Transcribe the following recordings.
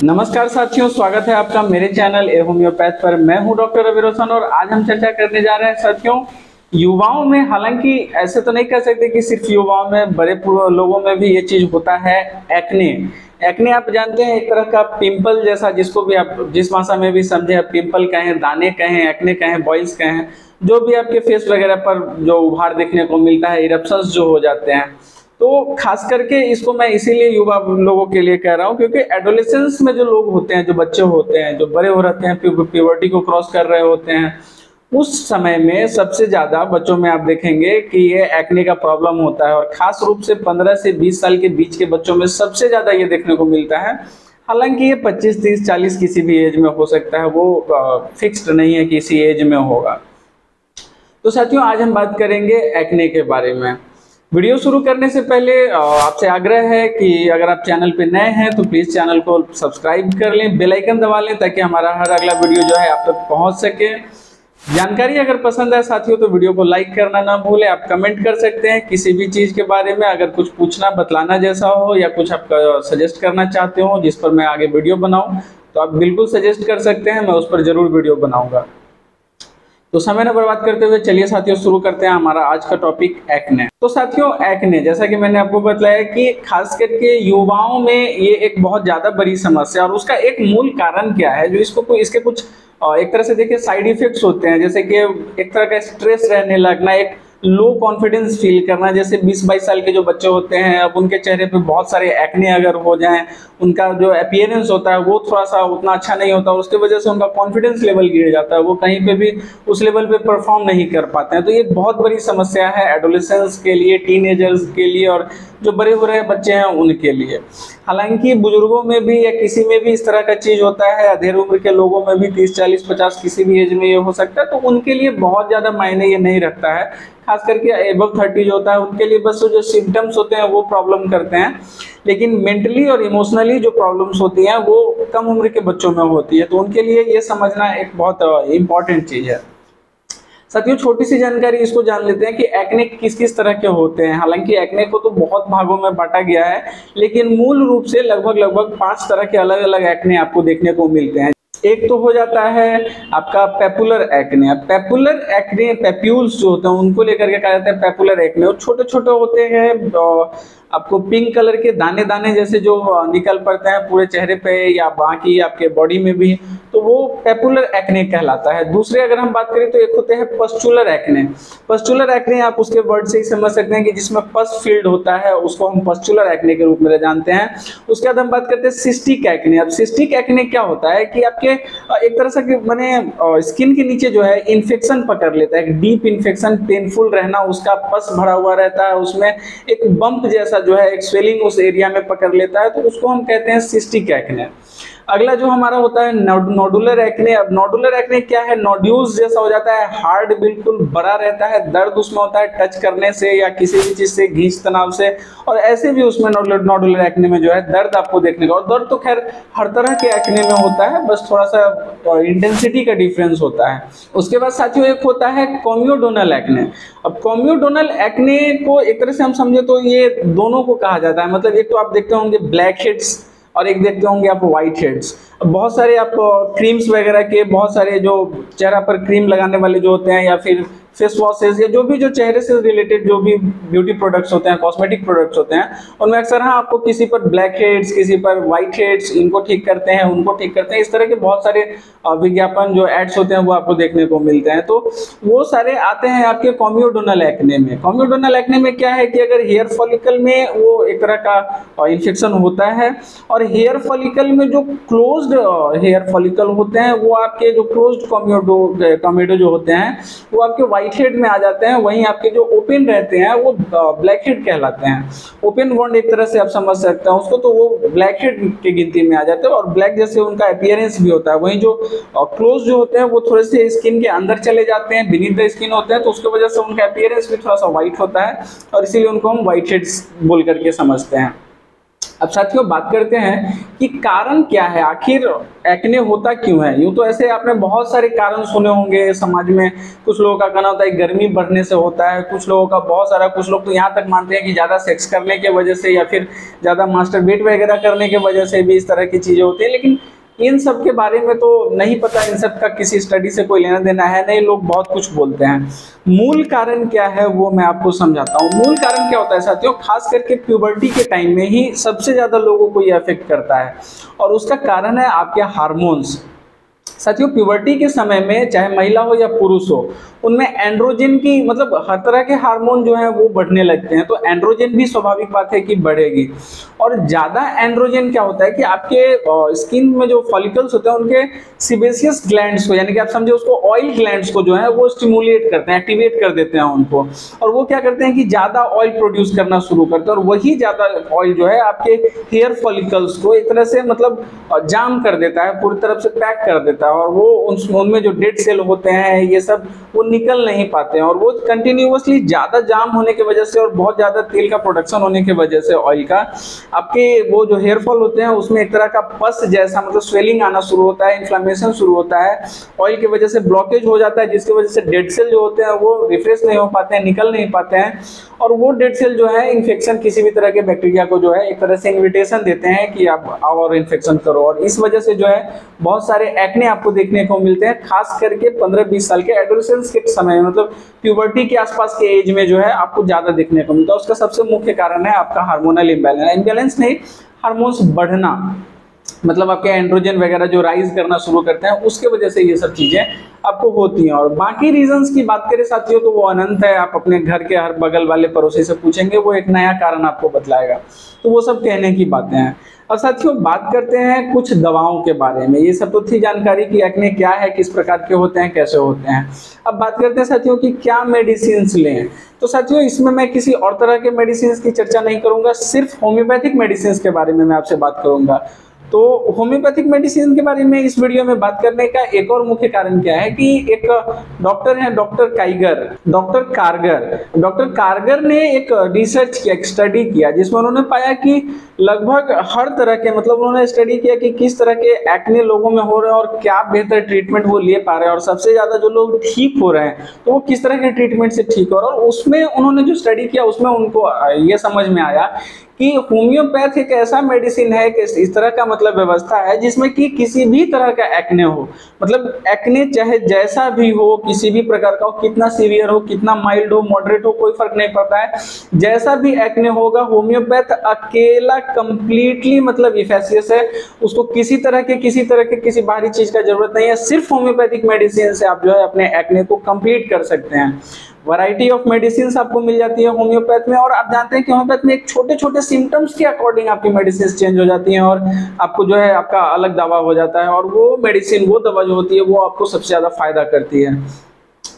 नमस्कार साथियों, स्वागत है आपका मेरे चैनल ए होम्योपैथ पर। मैं हूं डॉक्टर रवि रोशन और आज हम चर्चा करने जा रहे हैं साथियों युवाओं में। हालांकि ऐसे तो नहीं कह सकते कि सिर्फ युवाओं में, बड़े लोगों में भी ये चीज होता है। एक्ने एक्ने आप जानते हैं, एक तरह का पिंपल जैसा, जिसको भी आप जिस भाषा में भी समझे, आप पिंपल कहें, दाने कहें, एक्ने कहें, बॉइल्स कहें, जो भी आपके फेस वगैरह पर जो उभार देखने को मिलता है, इरप्शंस जो हो जाते हैं। तो खास करके इसको मैं इसीलिए युवा लोगों के लिए कह रहा हूँ क्योंकि एडोलेसेंस में जो लोग होते हैं, जो बच्चे होते हैं, जो बड़े हो रहते हैं, प्यूबर्टी को क्रॉस कर रहे होते हैं, उस समय में सबसे ज्यादा बच्चों में आप देखेंगे कि ये एक्ने का प्रॉब्लम होता है। और खास रूप से 15 से 20 साल के बीच के बच्चों में सबसे ज्यादा ये देखने को मिलता है। हालांकि ये 25, 30, 40 किसी भी एज में हो सकता है, वो फिक्स्ड नहीं है कि इसी एज में होगा। तो साथियों, आज हम बात करेंगे एक्ने के बारे में। वीडियो शुरू करने से पहले आपसे आग्रह है कि अगर आप चैनल पे नए हैं तो प्लीज चैनल को सब्सक्राइब कर लें, बेल आइकन दबा लें ताकि हमारा हर अगला वीडियो जो है आप तक पहुंच सके। जानकारी अगर पसंद है साथियों तो वीडियो को लाइक करना ना भूलें। आप कमेंट कर सकते हैं किसी भी चीज के बारे में, अगर कुछ पूछना बतलाना जैसा हो या कुछ आप सजेस्ट करना चाहते हो जिस पर मैं आगे वीडियो बनाऊं, तो आप बिल्कुल सजेस्ट कर सकते हैं, मैं उस पर जरूर वीडियो बनाऊंगा। तो समय न बर्बाद करते हुए चलिए साथियों शुरू करते हैं हमारा आज का टॉपिक एक्ने। तो साथियों, एक्ने जैसा कि मैंने आपको बताया कि खास करके युवाओं में ये एक बहुत ज्यादा बड़ी समस्या, और उसका एक मूल कारण क्या है, जो इसके कुछ एक तरह से देखिए साइड इफेक्ट्स होते हैं। जैसे कि एक तरह का स्ट्रेस रहने लगना, एक लो कॉन्फिडेंस फील करना। जैसे 20-22 साल के जो बच्चे होते हैं, अब उनके चेहरे पे बहुत सारे एक्ने अगर हो जाएं, उनका जो अपीयरेंस होता है वो थोड़ा सा उतना अच्छा नहीं होता, उसके वजह से उनका कॉन्फिडेंस लेवल गिर जाता है, वो कहीं पे भी उस लेवल पे परफॉर्म नहीं कर पाते हैं। तो ये बहुत बड़ी समस्या है एडोलेसेंस के लिए, टीनेजर्स के लिए, और जो बड़े हो रहे बच्चे हैं उनके लिए। हालांकि बुजुर्गों में भी या किसी में भी इस तरह का चीज होता है, अधेड़ उम्र के लोगों में भी 30, 40, 50 किसी भी एज में ये हो सकता है, तो उनके लिए बहुत ज्यादा मायने ये नहीं रखता है। खास करके एबव 30 जो होता है उनके लिए बस जो सिम्टम्स होते हैं वो प्रॉब्लम करते हैं, लेकिन मेंटली और इमोशनली जो प्रॉब्लम्स होती हैं वो कम उम्र के बच्चों में होती है। तो उनके लिए ये समझना एक बहुत इंपॉर्टेंट चीज है। साथियों, छोटी सी जानकारी इसको जान लेते हैं कि एक्ने किस किस तरह के होते हैं। हालांकि एक्ने को तो बहुत भागों में बांटा गया है, लेकिन मूल रूप से लगभग 5 तरह के अलग अलग एक्ने आपको देखने को मिलते हैं। एक तो हो जाता है आपका papular acne. Papular acne, papules जो होते हैं उनको लेकर के कहा जाता है पेपुलर एक्ने। वो छोटे छोटे होते हैं, आपको पिंक कलर के दाने दाने जैसे जो निकल पड़ते हैं पूरे चेहरे पे या बाकी आपके बॉडी में भी, तो वो पेपुलर एक्ने कहलाता है। दूसरे अगर हम बात करें तो एक होते हैं पस्चुलर एक्ने। पस्चुलर एक्ने आप उसके वर्ड से ही समझ सकते हैं कि जिसमें पस फील्ड होता है, उसको हम पस्चुलर एक्ने के रूप में जानते हैं। उसके बाद हम बात करते हैं सिस्टिक एक्ने। अब सिस्टिक एक्ने क्या होता है कि आपके एक तरह से मैंने स्किन के नीचे जो है इन्फेक्शन पकड़ लेता है, डीप इन्फेक्शन, पेनफुल रहना, उसका पस भरा हुआ रहता है, उसमें एक बम्प जैसा जो है एक स्वेलिंग उस एरिया में पकड़ लेता है, तो उसको हम कहते हैं सिस्टिक एक्ने। अगला जो हमारा होता है नोडुलर एक्ने। अब नोडुलर एक्ने क्या है, नोड्यूल्स जैसा हो जाता है, हार्ड बिल्कुल बड़ा रहता है, दर्द उसमें होता है टच करने से या किसी भी चीज से, घींच तनाव से, और ऐसे भी उसमें नोडुलर एक्ने में जो है दर्द आपको देखने का। और दर्द तो खैर हर तरह के एक्ने में होता है, बस थोड़ा सा इंटेंसिटी का डिफरेंस होता है। उसके बाद साथियों एक होता है कॉम्यूडोनल एक्ने। अब कॉम्यूडोनल एक्ने को एक तरह से हम समझे तो ये दोनों को कहा जाता है। मतलब एक तो आप देखते होंगे ब्लैक हेड्स और एक देखते होंगे आप व्हाइट हेड्स। बहुत सारे आप क्रीम्स वगैरह के, बहुत सारे जो चेहरा पर क्रीम लगाने वाले जो होते हैं, या फिर फेस वॉशेज, या जो भी जो चेहरे से रिलेटेड जो भी ब्यूटी प्रोडक्ट्स होते हैं, कॉस्मेटिक प्रोडक्ट्स होते हैं, उनमें अक्सर हाँ आपको किसी पर ब्लैक हेड्स, किसी पर व्हाइट हेड्स, इनको ठीक करते हैं, उनको ठीक करते हैं, इस तरह के बहुत सारे विज्ञापन जो एड्स होते हैं वो आपको देखने को मिलते हैं। तो वो सारे आते हैं आपके कॉम्यूडोनल एक्ने में। कॉम्यूडोनल एक्ने में क्या है कि अगर हेयर फॉलिकल में वो एक तरह का इन्फेक्शन होता है, और हेयर फॉलिकल में जो क्लोज्ड हेयर फॉलिकल होते हैं वो आपके जो क्लोज्ड कॉम्यूडो जो होते हैं वो आपके व्हाइट हेड में आ जाते हैं। वहीं आपके जो ओपन रहते हैं वो ब्लैक हेड कहलाते हैं। ओपन वुंड एक तरह से आप समझ सकते हैं उसको, तो वो ब्लैक हेड की गिनती में आ जाते हैं, और ब्लैक जैसे उनका अपीयरेंस भी होता है। वहीं जो क्लोज जो होते हैं वो थोड़े से स्किन के अंदर चले जाते हैं, बीनीथ द स्किन होते हैं, तो उसकी वजह से उनका अपीयरेंस भी थोड़ा सा व्हाइट होता है, और इसीलिए उनको हम व्हाइट हेड्स बोल करके समझते हैं। अब साथियों बात करते हैं कि कारण क्या है, आखिर एक्ने होता क्यों है। यूं तो ऐसे आपने बहुत सारे कारण सुने होंगे समाज में। कुछ लोगों का कहना होता है गर्मी बढ़ने से होता है, कुछ लोगों का बहुत सारा, कुछ लोग तो यहाँ तक मानते हैं कि ज़्यादा सेक्स करने के वजह से या फिर ज़्यादा मास्टरबेट वगैरह करने के वजह से भी इस तरह की चीज़ें होती हैं। लेकिन इन सब के बारे में तो नहीं पता, इन सब का किसी स्टडी से कोई लेना देना है नहीं, लोग बहुत कुछ बोलते हैं। मूल कारण क्या है वो मैं आपको समझाता हूँ। मूल कारण क्या होता है साथियों, खास करके प्यूबर्टी के टाइम में ही सबसे ज़्यादा लोगों को ये अफेक्ट करता है, और उसका कारण है आपके हार्मोन्स। साथियों प्यूबर्टी के समय में चाहे महिला हो या पुरुष हो, उनमें एंड्रोजन की मतलब हर तरह के हार्मोन जो है वो बढ़ने लगते हैं, तो एंड्रोजन भी स्वाभाविक बात है कि बढ़ेगी। और ज़्यादा एंड्रोजन क्या होता है कि आपके स्किन में जो फॉलिकल्स होते हैं उनके सिबेसियस ग्लैंड्स को, यानी कि आप समझे उसको ऑयल ग्लैंड्स को जो है वो स्टिमुलेट करते हैं, एक्टिवेट कर देते हैं उनको, और वो क्या करते हैं कि ज़्यादा ऑयल प्रोड्यूस करना शुरू करते हैं, और वही ज़्यादा ऑयल जो है आपके हेयर फॉलिकल्स को एक तरह से मतलब जाम कर देता है, पूरी तरफ से पैक कर देता है, और वो उनमें जो डेड सेल होते हैं ये सब वो निकल नहीं पाते हैं, और वो कंटिन्यूअसली ज़्यादा जाम होने की वजह से और बहुत ज़्यादा तेल का प्रोडक्शन होने की वजह से ऑयल का, आपके वो जो हेयर फॉल होते हैं उसमें एक तरह का पस जैसा मतलब स्वेलिंग आना शुरू होता है, इन्फ्लेमेशन शुरू होता है, ऑयल की वजह से ब्लॉकेज हो जाता है, जिसकी वजह से डेड सेल जो होते हैं वो रिफ्रेश नहीं हो पाते हैं, निकल नहीं पाते हैं, और वो डेड सेल जो है इन्फेक्शन किसी भी तरह के बैक्टीरिया को जो है एक तरह से इन्विटेशन देते हैं कि आप आओ और इन्फेक्शन करो, और इस वजह से जो है बहुत सारे एक्ने आपको देखने को मिलते हैं, खास करके 15-20 साल के एडोलेसेंस के समय में, मतलब प्यूबर्टी के आसपास के एज में जो है आपको ज्यादा देखने को मिलता है। उसका सबसे मुख्य कारण है आपका हार्मोनल इम्बैलेंस नहीं, हार्मोन्स बढ़ना, मतलब आपके एंड्रोजन वगैरह जो राइज करना शुरू करते हैं उसके वजह से ये सब चीजें आपको होती हैं। और बाकी रीजंस की बात करें साथियों तो वो अनंत है, आप अपने घर के हर बगल वाले पड़ोसी से पूछेंगे वो एक नया कारण आपको बतलाएगा, तो वो सब कहने की बातें हैं। और साथियों बात करते हैं कुछ दवाओं के बारे में। ये सब तो थी जानकारी कि एक्ने क्या है, किस प्रकार के होते हैं, कैसे होते हैं। अब बात करते हैं साथियों कि क्या मेडिसिन लें। तो साथियों इसमें मैं किसी और तरह के मेडिसिन की चर्चा नहीं करूंगा, सिर्फ होम्योपैथिक मेडिसिन के बारे में मैं आपसे बात करूंगा। तो होम्योपैथिक मेडिसिन के बारे में इस वीडियो में बात करने का एक और मुख्य कारण क्या है कि एक डॉक्टर हैं डॉक्टर कारगर ने एक रिसर्च किया, एक स्टडी किया, जिसमें उन्होंने पाया कि लगभग हर तरह के, मतलब उन्होंने स्टडी किया कि किस तरह के एक्ने लोगों में हो रहे हैं और क्या बेहतर ट्रीटमेंट वो ले पा रहे हैं, और सबसे ज्यादा जो लोग ठीक हो रहे हैं तो वो किस तरह के ट्रीटमेंट से ठीक हो रहे हैं। और उसमें उन्होंने जो स्टडी किया उसमें उनको ये समझ में आया कि होम्योपैथ एक ऐसा मेडिसिन है कि इस तरह का मतलब व्यवस्था है जिसमें कि किसी भी तरह का एक्ने हो, मतलब एक्ने चाहे जैसा भी हो, किसी भी प्रकार का हो, कितना सीवियर हो, कितना माइल्ड हो, मॉडरेट हो, कोई फर्क नहीं पड़ता है, जैसा भी एक्ने होगा होम्योपैथ अकेला कंप्लीटली मतलब इफेक्टिव है, उसको किसी तरह के किसी बाहरी चीज का जरूरत नहीं है। सिर्फ होम्योपैथिक मेडिसिन से आप जो है अपने एक्ने को कंप्लीट कर सकते हैं। वैरायटी ऑफ मेडिसिन आपको मिल जाती है होम्योपैथ में, और आप जानते हैं कि होम्योपैथ में एक छोटे छोटे सिम्टम्स के अकॉर्डिंग आपकी मेडिसिन चेंज हो जाती हैं, और आपको जो है आपका अलग दवा हो जाता है, और वो मेडिसिन वो दवा जो होती है वो आपको सबसे ज्यादा फायदा करती है।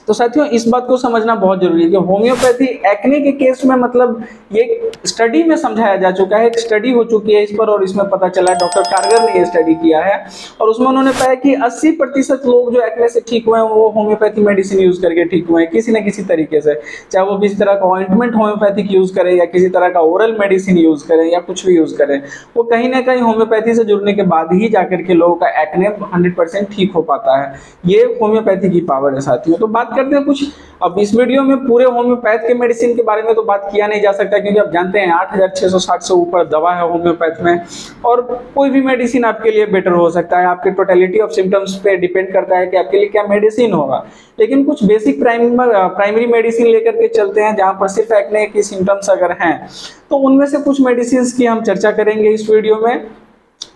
तो साथियों इस बात को समझना बहुत जरूरी है कि होम्योपैथी एक्ने के केस में मतलब ये स्टडी में समझाया जा चुका है, एक स्टडी हो चुकी है इस पर, और इसमें पता चला डॉक्टर कारगर ने ये स्टडी किया है, और उसमें उन्होंने पाया कि 80% लोग जो एक्ने से ठीक हुए हैं वो होम्योपैथी मेडिसिन यूज करके ठीक हुए हैं किसी न किसी तरीके से, चाहे वो किसी तरह का ऑइंटमेंट होम्योपैथिक यूज करें या किसी तरह का ओरल मेडिसिन यूज करें या कुछ भी यूज करें, वो कहीं ना कहीं होम्योपैथी से जुड़ने के बाद ही जाकर के लोगों का एक्ने 100% ठीक हो पाता है। ये होम्योपैथी की पावर है साथियों। तो बात करते हैं कुछ, अब इस वीडियो में पूरे होम्योपैथ के मेडिसिन के बारे में तो बात किया नहीं जा सकता, क्योंकि आप जानते हैं 8660 से ऊपर दवा है होम्योपैथ में, और कोई भी मेडिसिन आपके लिए बेटर हो सकता है, आपके टोटलिटी ऑफ सिम्टम्स पे डिपेंड करता है कि आपके लिए क्या मेडिसिन होगा। लेकिन कुछ बेसिक प्राइमरी मेडिसिन लेकर के चलते हैं, जहां पर सिर्फ एक्ने की सिम्टम्स अगर हैं तो उनमें से कुछ मेडिसिन की हम चर्चा करेंगे इस वीडियो में।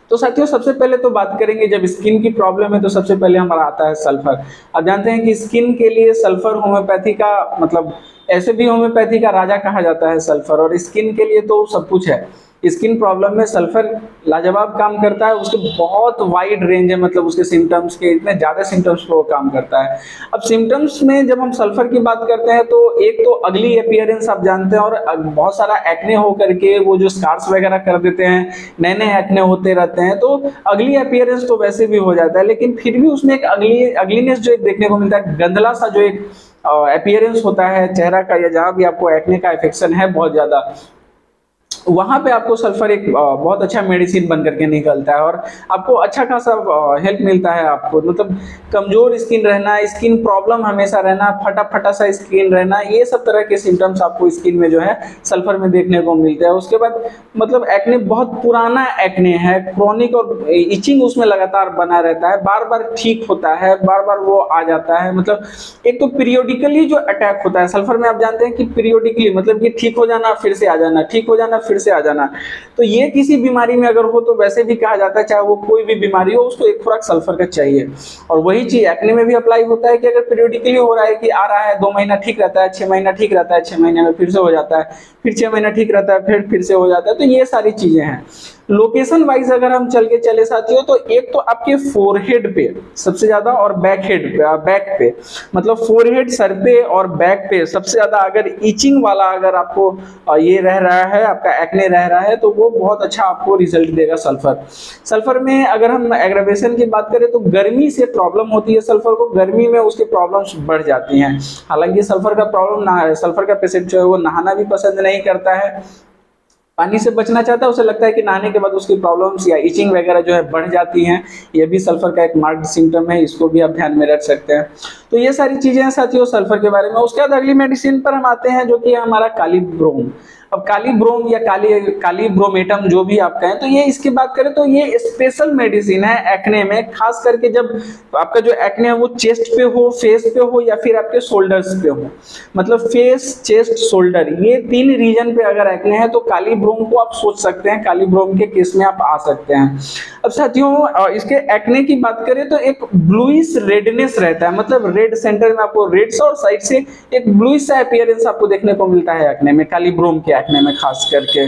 तो साथियों सबसे पहले तो बात करेंगे, जब स्किन की प्रॉब्लम है तो सबसे पहले हमारा आता है सल्फर। आप जानते हैं कि स्किन के लिए सल्फर होम्योपैथी का मतलब ऐसे भी होम्योपैथी का राजा कहा जाता है सल्फर, और स्किन के लिए तो सब कुछ है। स्किन प्रॉब्लम में सल्फर लाजवाब काम करता है, उसके बहुत वाइड रेंज है, मतलब उसके सिम्टम्स के इतने ज़्यादा सिम्टम्स पर वो काम करता है। अब सिम्टम्स में जब हम सल्फर की बात करते हैं तो एक तो अगली अपीयरेंस आप जानते हैं, और बहुत सारा एक्ने हो करके वो जो स्कार्स वगैरह कर देते हैं, नए नए एक्ने होते रहते हैं, तो अगली अपीयरेंस तो वैसे भी हो जाता है, लेकिन फिर भी उसमें एक अगलीनेस जो एक देखने को मिलता है, गंदला सा जो एक अपीयरेंस होता है चेहरा का, या जहाँ भी आपको एक्ने का इन्फेक्शन है बहुत ज़्यादा, वहाँ पे आपको सल्फर एक बहुत अच्छा मेडिसिन बन करके निकलता है और आपको अच्छा खासा हेल्प मिलता है। आपको मतलब कमजोर स्किन रहना, स्किन प्रॉब्लम हमेशा रहना, फटा फटा सा स्किन रहना, ये सब तरह के सिम्टम्स आपको स्किन में जो है सल्फर में देखने को मिलते हैं। उसके बाद मतलब एक्ने बहुत पुराना एक्ने है, क्रॉनिक और इचिंग उसमें लगातार बना रहता है, बार बार ठीक होता है, बार बार वो आ जाता है। मतलब एक तो पीरियोडिकली जो अटैक होता है सल्फर में, आप जानते हैं कि पीरियोडिकली मतलब कि ठीक हो जाना फिर से आ जाना, ठीक हो जाना फिर से आ जाना। तो ये किसी बीमारी में अगर हो तो वैसे भी कहा जाता है, चाहे वो कोई भी बीमारी हो, उसको एक खुराक सल्फर का चाहिए। और वही चीज एक्ने में भी अप्लाई होता है कि अगर पीरियोडिकली हो रहा है कि आ रहा है, 2 महीना ठीक रहता है, 6 महीना ठीक रहता है, 6 महीने में फिर से हो जाता है, फिर 6 महीना ठीक रहता है, फिर से हो जाता है। तो ये सारी चीजें हैं। लोकेशन वाइज अगर हम चल के चले साथियों, तो एक तो आपके फोरहेड पे सबसे ज्यादा और बैक पे मतलब फोरहेड, सर पे और बैक पे सबसे ज्यादा अगर इचिंग वाला अगर आपको ये रह रहा है, आपका एक्ने रह रहा है, तो वो बहुत अच्छा आपको रिजल्ट देगा सल्फर। सल्फर में अगर हम एग्रावेशन की बात करें तो गर्मी से प्रॉब्लम होती है सल्फर को, गर्मी में उसके प्रॉब्लम्स बढ़ जाती हैं। हालांकि सल्फर का प्रॉब्लम ना है, सल्फर का पेशेंट जो है वो नहाना भी पसंद नहीं करता है, पानी से बचना चाहता है, उसे लगता है कि नहाने के बाद उसकी प्रॉब्लम्स या इचिंग वगैरह जो है बढ़ जाती हैं। ये भी सल्फर का एक मार्क्ड सिम्टम है, इसको भी आप ध्यान में रख सकते हैं। तो ये सारी चीजें हैं साथियों सल्फर के बारे में। उसके बाद अगली मेडिसिन पर हम आते हैं जो कि है हमारा कालीब्रोम। अब कालीब्रोम या कालीब्रोमेटम जो भी आप कहें, तो ये इसकी बात करें तो ये स्पेशल मेडिसिन है एक्ने में, खास करके जब आपका जो एक्ने है वो चेस्ट पे हो, फेस पे हो या फिर आपके शोल्डर्स पे हो। मतलब फेस, चेस्ट, शोल्डर, ये 3 रीजन पे अगर एक्ने है तो कालीब्रोम को आप सोच सकते हैं, कालीब्रोम के केस में आप आ सकते हैं। अब साथियों इसके एक्ने की बात करें तो एक ब्लूइश रेडनेस रहता है, मतलब रेड सेंटर में आपको रेड्स और साइड से एक ब्लूइश सा अपीयरेंस आपको देखने को मिलता है एक्ने में, कालीब्रोम के एक्ने में खास करके।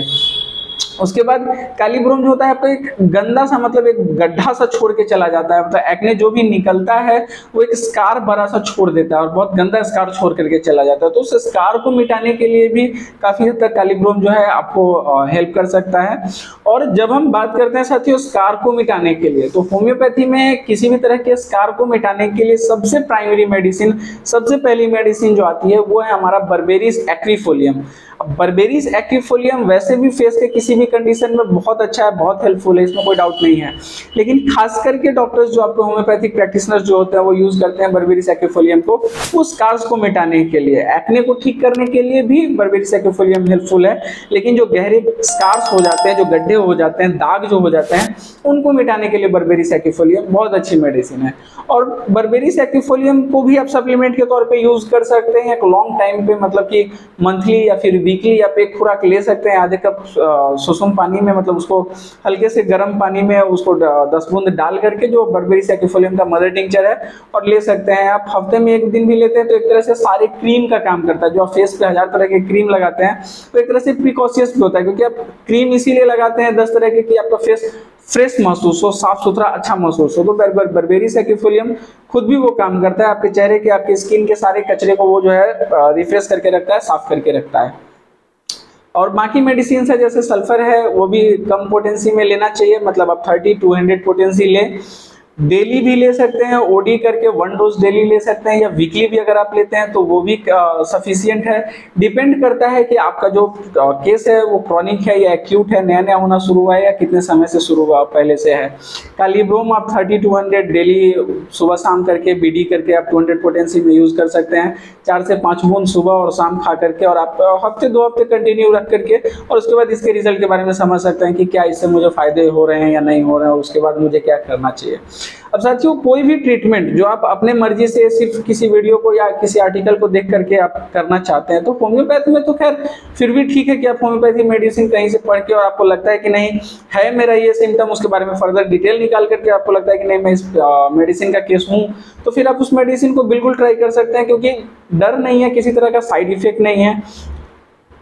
उसके बाद कालीब्रोम जो होता है आपका एक गंदा सा मतलब एक गड्ढा सा छोड़ के चला जाता है, मतलब एक्ने जो भी निकलता है वो एक स्कार बड़ा सा छोड़ देता है और बहुत गंदा स्कार छोड़ करके चला जाता है। तो उस स्कार को मिटाने के लिए भी काफी हद तक कालीब्रोम जो है आपको हेल्प कर सकता है। और जब हम बात करते हैं साथियों स्कार को मिटाने के लिए, तो होम्योपैथी में किसी भी तरह के स्कार को मिटाने के लिए सबसे प्राइमरी मेडिसिन, सबसे पहली मेडिसिन जो आती है वो है हमारा बर्बेरिस एक्विफोलियम। बर्बेरिस एक्विफोलियम वैसे भी फेस के किसी भी कंडीशन में बहुत अच्छा है, बहुत हेल्पफुल है, इसमें कोई डाउट नहीं है। लेकिन खास करके डॉक्टर्स जो आपको होम्योपैथिक प्रैक्टिशनर्स जो होते हैं वो यूज करते हैं बर्बेरिस एक्विफोलियम को उस स्कार्स को मिटाने के लिए, एक्ने को ठीक करने के लिए भी बर्बेरिस एक्विफोलियम हेल्पफुल है। लेकिन जो गहरे स्कार्स हो जाते हैं, जो गड्ढे हो जाते हैं, दाग जो हो जाते हैं, उनको मिटाने के लिए बर्बेरिस एक्विफोलियम बहुत अच्छी मेडिसिन है। और बर्बेरिस एक्विफोलियम को भी आप सप्लीमेंट के तौर पे यूज कर सकते हैं एक लॉन्ग टाइम पे, मतलब कि मंथली या फिर वीकली आप एक खुराक ले सकते हैं आधे कप सुसुम पानी में, मतलब उसको हल्के से गर्म पानी में उसको 10 बूंद डाल करके जो बर्बेरिस एक्विफोलियम का मदर टिंचर है और ले सकते हैं। आप हफ्ते में 1 दिन भी लेते हैं तो एक तरह से सारे क्रीम का काम करता है। जो आप फेस पे 1000 तरह के क्रीम लगाते हैं तो एक तरह से प्रिकॉशियस भी होता है, क्योंकि आप क्रीम इसीलिए लगाते हैं 10 तरह के कि आपका फेस फ्रेश महसूस हो, साफ सुथरा अच्छा महसूस हो। तो बर्बेरिस एक्विफोलियम खुद भी वो काम करता है, आपके चेहरे के, आपके स्किन के सारे कचरे को वो जो है रिफ्रेश करके रखता है, साफ करके रखता है। और बाकी मेडिसिन है जैसे सल्फर है वो भी कम पोटेंसी में लेना चाहिए, मतलब आप 30 to 100 पोटेंसी लें। डेली भी ले सकते हैं, ओडी करके 1 डोज डेली ले सकते हैं, या वीकली भी अगर आप लेते हैं तो वो भी सफिशिएंट है। डिपेंड करता है कि आपका जो केस है वो क्रॉनिक है या एक्यूट है, नया नया होना शुरू हुआ है या कितने समय से शुरू हुआ पहले से है। कालीब्रोम आप 30 to 100 डेली सुबह शाम करके बीडी करके आप 200 पोटेंसी में यूज कर सकते हैं, 4 से 5 बूंद सुबह और शाम खा करके, और आप हफ्ते 2 हफ्ते कंटिन्यू रख करके, और उसके बाद इसके रिजल्ट के बारे में समझ सकते हैं कि क्या इससे मुझे फायदे हो रहे हैं या नहीं हो रहे हैं, और उसके बाद मुझे क्या करना चाहिए। अब साथियों कोई भी ट्रीटमेंट जो आप अपने मर्जी से सिर्फ किसी वीडियो को या किसी आर्टिकल को देख करके आप करना चाहते हैं, तो होम्योपैथी में तो खैर फिर भी ठीक है कि आप होम्योपैथी मेडिसिन कहीं से पढ़ के और आपको लगता है कि नहीं है मेरा ये सिम्टम, उसके बारे में फर्दर डिटेल निकाल करके आपको लगता है कि नहीं मैं इस मेडिसिन का केस हूँ, तो फिर आप उस मेडिसिन को बिल्कुल ट्राई कर सकते हैं, क्योंकि डर नहीं है, किसी तरह का साइड इफेक्ट नहीं है,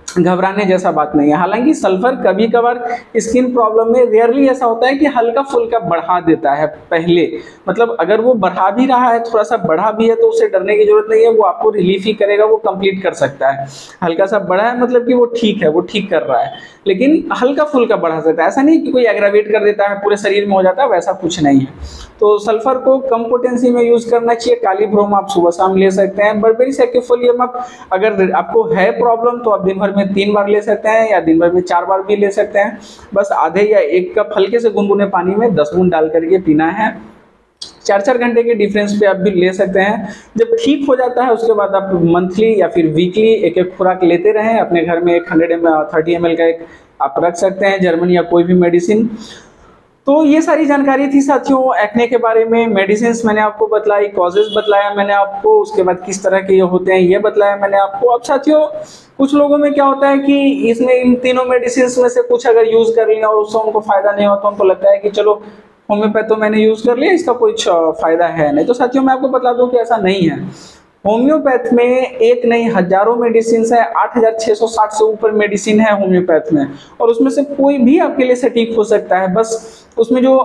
घबराने जैसा बात नहीं है। हालांकि सल्फर कभी कभार स्किन प्रॉब्लम में रेयरली ऐसा होता है कि हल्का फुल्का बढ़ा देता है पहले, मतलब अगर वो बढ़ा भी रहा है, थोड़ा सा बढ़ा भी है, तो उसे डरने की जरूरत नहीं है, वो आपको रिलीफ ही करेगा, वो कंप्लीट कर सकता है। हल्का सा बढ़ा है मतलब कि वो ठीक है, वो ठीक कर रहा है, लेकिन हल्का फुल्का बढ़ा सकता है, ऐसा नहीं कि कोई एग्रावेट कर देता है पूरे शरीर में हो जाता है, वैसा कुछ नहीं है। तो सल्फर को कम पोटेंसी में यूज करना चाहिए। कालीब्रोम आप सुबह शाम ले सकते हैं। बर्बेरिस एक्विफोलियम आप अगर आपको है प्रॉब्लम तो आप दिन भर में 3 बार ले सकते हैं या दिन भर में 4 बार भी ले सकते हैं। बस आधे या 1 कप हल्के से गुनगुने पानी में 10 बूंद डाल करके पीना है। 4-4 घंटे के डिफरेंस पे आप भी ले सकते हैं। जब ठीक हो जाता है उसके बाद आप मंथली या फिर वीकली एक एक खुराक लेते रहें। अपने घर में एक 30 ml का एक आप रख सकते हैं, जर्मन या कोई भी मेडिसिन। तो ये सारी जानकारी थी साथियों एक्ने के बारे में। मेडिसिन मैंने आपको बतलाई, कॉजेज बतलाया मैंने आपको, उसके बाद किस तरह के ये होते हैं ये बतलाया मैंने आपको। अब साथियों कुछ लोगों में क्या होता है कि इसमें इन तीनों मेडिसिन में से कुछ अगर यूज कर लिया और उससे उनको फायदा नहीं होता, उनको लगता है कि चलो होम्योपैथ तो मैंने यूज कर लिया, इसका कोई फायदा है नहीं। तो साथियों मैं आपको बता दूं कि ऐसा नहीं है। होम्योपैथ में एक नहीं हजारों मेडिसिन है, 8660 से ऊपर मेडिसिन है होम्योपैथ में, और उसमें से कोई भी आपके लिए सटीक हो सकता है। बस उसमें जो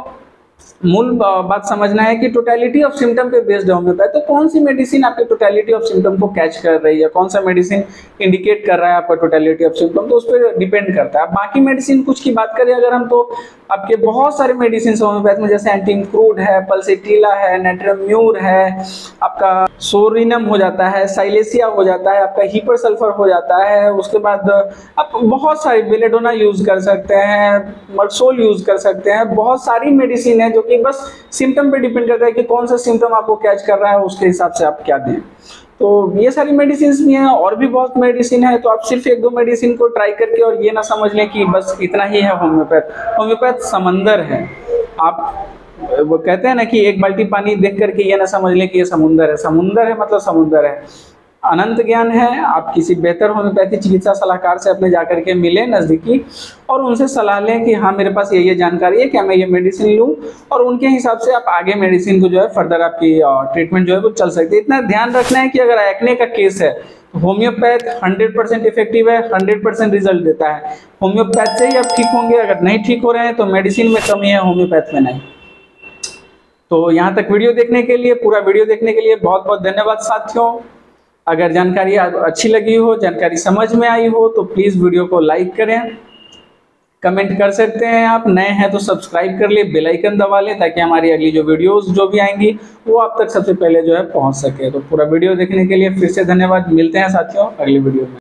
मूल बात समझना है कि टोटलिटी ऑफ सिम्टम पे बेस्ड है होम्योपैथ। तो कौन सी मेडिसिन आपके टोटलिटी ऑफ सिम्टम को कैच कर रही है, कौन सा मेडिसिन इंडिकेट कर रहा है आपका टोटलिटी ऑफ सिम्टम, तो उस पर डिपेंड करता है। बाकी मेडिसिन कुछ की बात करें अगर हम, तो आपके बहुत सारे मेडिसिन होम्योपैथ में, जैसे एंटीक्रूड है, पल्सेटिला है, नेट्रम्यूर है, आपका सोरिनम हो जाता है, साइलेसिया हो जाता है, आपका हीपर सल्फर हो जाता है, उसके बाद आप बहुत सारी बेलेडोना यूज कर सकते हैं, मर्सोल यूज कर सकते हैं। बहुत सारी मेडिसिन है जो कि बस सिम्टम पे डिपेंड करता है कि कौन सा सिम्टम आपको कैच कर रहा है, उसके हिसाब से आप क्या दें। तो ये सारी मेडिसिन भी हैं, और भी बहुत मेडिसिन है। तो आप सिर्फ 1-2 मेडिसिन को ट्राई करके और ये ना समझ लें कि बस इतना ही है होम्योपैथ। होम्योपैथ समंदर है। आप वो कहते हैं ना कि एक बाल्टी पानी देख करके ये ना समझ लें कि ये समुंदर है। समुंदर है मतलब समुंदर है, अनंत ज्ञान है। आप किसी बेहतर होम्योपैथी चिकित्सा सलाहकार से अपने जाकर के मिलें नज़दीकी, और उनसे सलाह लें कि हाँ मेरे पास ये जानकारी है, क्या मैं ये मेडिसिन लूँ, और उनके हिसाब से आप आगे मेडिसिन को जो है फर्दर आपकी ट्रीटमेंट जो है वो चल सकती है। इतना ध्यान रखना है कि अगर एक्ने का केस है तो होम्योपैथ 100% इफेक्टिव है, 100% रिजल्ट देता है। होम्योपैथ से ही आप ठीक होंगे। अगर नहीं ठीक हो रहे हैं तो मेडिसिन में कमी है, होम्योपैथ में नहीं। तो यहाँ तक वीडियो देखने के लिए, पूरा वीडियो देखने के लिए बहुत बहुत धन्यवाद साथियों। अगर जानकारी अच्छी लगी हो, जानकारी समझ में आई हो, तो प्लीज़ वीडियो को लाइक करें, कमेंट कर सकते हैं। आप नए हैं तो सब्सक्राइब कर लिए, बेल आइकन दबा लें, ताकि हमारी अगली जो वीडियोस जो भी आएंगी वो आप तक सबसे पहले जो है पहुंच सके। तो पूरा वीडियो देखने के लिए फिर से धन्यवाद। मिलते हैं साथियों अगली वीडियो में।